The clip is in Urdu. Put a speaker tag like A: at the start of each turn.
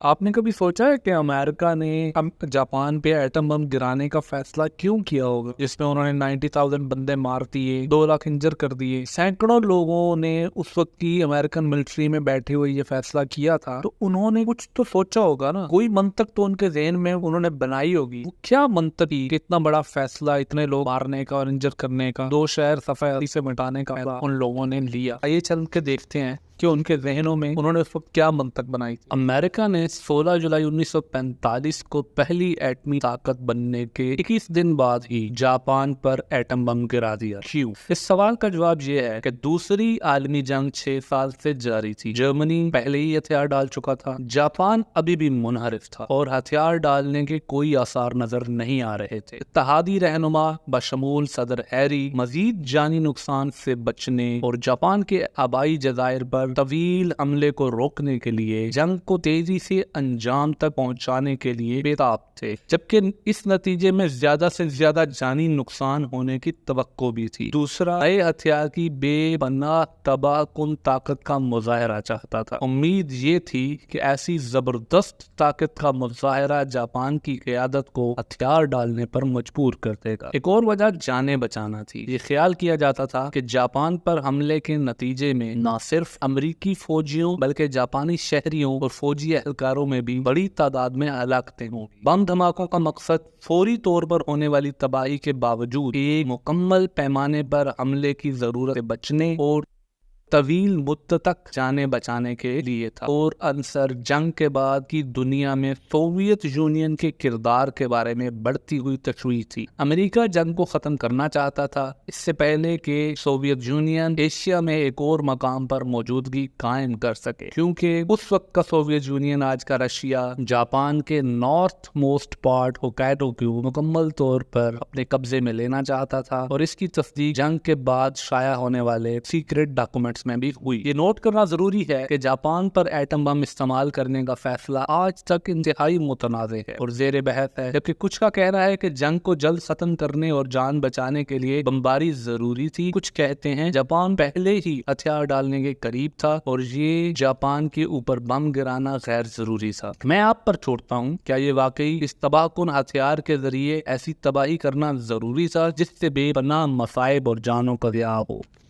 A: آپ نے کبھی سوچا ہے کہ امریکہ نے جاپان پہ ایٹم بم گرانے کا فیصلہ کیوں کیا ہوگا، جس میں انہوں نے 90,000 بندے مار دیے، 2 لاکھ انجر کر دیے؟ سینکڑوں لوگوں نے اس وقت کی امریکن ملٹری میں بیٹھے ہوئے یہ فیصلہ کیا تھا، تو انہوں نے کچھ تو سوچا ہوگا نا، کوئی منطق تو ان کے ذہن میں انہوں نے بنائی ہوگی۔ وہ کیا منطق تھی کہ اتنا بڑا فیصلہ، اتنے لوگ مارنے کا اور انجر کرنے کا، 2 شہر صفحے سے مٹانے کا فیصلہ ان لوگوں نے لیا؟ آئیے چل کے دیکھتے ہیں کہ ان کے ذہنوں میں انہوں نے اس وقت کیا منطق بنائی تھی۔ امریکہ نے 16 جولائی 1945 کو پہلی ایٹمی طاقت بننے کے 21 دن بعد ہی جاپان پر ایٹم بم گرا دیا۔ کیوں؟ اس سوال کا جواب یہ ہے کہ دوسری عالمی جنگ 6 سال سے جاری تھی۔ جرمنی پہلے ہی ہتھیار ڈال چکا تھا، جاپان ابھی بھی منحرف تھا اور ہتھیار ڈالنے کے کوئی آثار نظر نہیں آ رہے تھے۔ اتحادی رہنما بشمول صدر ہیری مزید جانی نقصان سے بچنے اور جاپان کے آبائی جزائر پر طویل حملے کو روکنے کے لیے جنگ کو تیزی سے انجام تک پہنچانے کے لیے بےتاب تھے، جبکہ اس نتیجے میں زیادہ سے زیادہ جانی نقصان ہونے کی توقع بھی تھی۔ دوسرا، نئے ہتھیار کی بے پناہ تباہ کن طاقت کا مظاہرہ چاہتا تھا۔ امید یہ تھی کہ ایسی زبردست طاقت کا مظاہرہ جاپان کی قیادت کو ہتھیار ڈالنے پر مجبور کر دے گا۔ ایک اور وجہ جانیں بچانا تھی۔ یہ خیال کیا جاتا تھا کہ جاپان پر حملے کے نتیجے میں نہ صرف امریکی فوجیوں بلکہ جاپانی شہریوں اور فوجی اہلکاروں میں بھی بڑی تعداد میں ہلاکتیں ہوں گی۔ بم دھماکوں کا مقصد فوری طور پر ہونے والی تباہی کے باوجود ایک مکمل پیمانے پر حملے کی ضرورت سے بچنے اور طویل مدت تک جانے بچانے کے لیے تھا۔ اور عنصر جنگ کے بعد کی دنیا میں سوویت یونین کے کردار کے بارے میں بڑھتی ہوئی تشویش تھی۔ امریکہ جنگ کو ختم کرنا چاہتا تھا اس سے پہلے کہ سوویت یونین ایشیا میں ایک اور مقام پر موجودگی قائم کر سکے، کیونکہ اس وقت کا سوویت یونین، آج کا رشیا، جاپان کے نارتھ موسٹ پارٹ ہوکائیڈو کو مکمل طور پر اپنے قبضے میں لینا چاہتا تھا، اور اس کی تصدیق جنگ کے بعد شائع ہونے والے سیکرٹ ڈاکومنٹس میں بھی ہوئی۔ یہ نوٹ کرنا ضروری ہے کہ جاپان پر ایٹم بم استعمال کرنے کا فیصلہ آج تک انتہائی متنازع ہے اور زیر بحث ہے، جبکہ کچھ کا کہنا ہے کہ جنگ کو جلد ختم کرنے اور جان بچانے کے لیے بمباری ضروری تھی۔ کچھ کہتے ہیں جاپان پہلے ہی ہتھیار ڈالنے کے قریب تھا اور یہ جاپان کے اوپر بم گرانا غیر ضروری تھا۔ میں آپ پر چھوڑتا ہوں، کیا یہ واقعی اس تباہ کن ہتھیار کے ذریعے ایسی تباہی کرنا ضروری تھا جس سے بے پناہ مصائب اور جانوں کا ضیاع ہو؟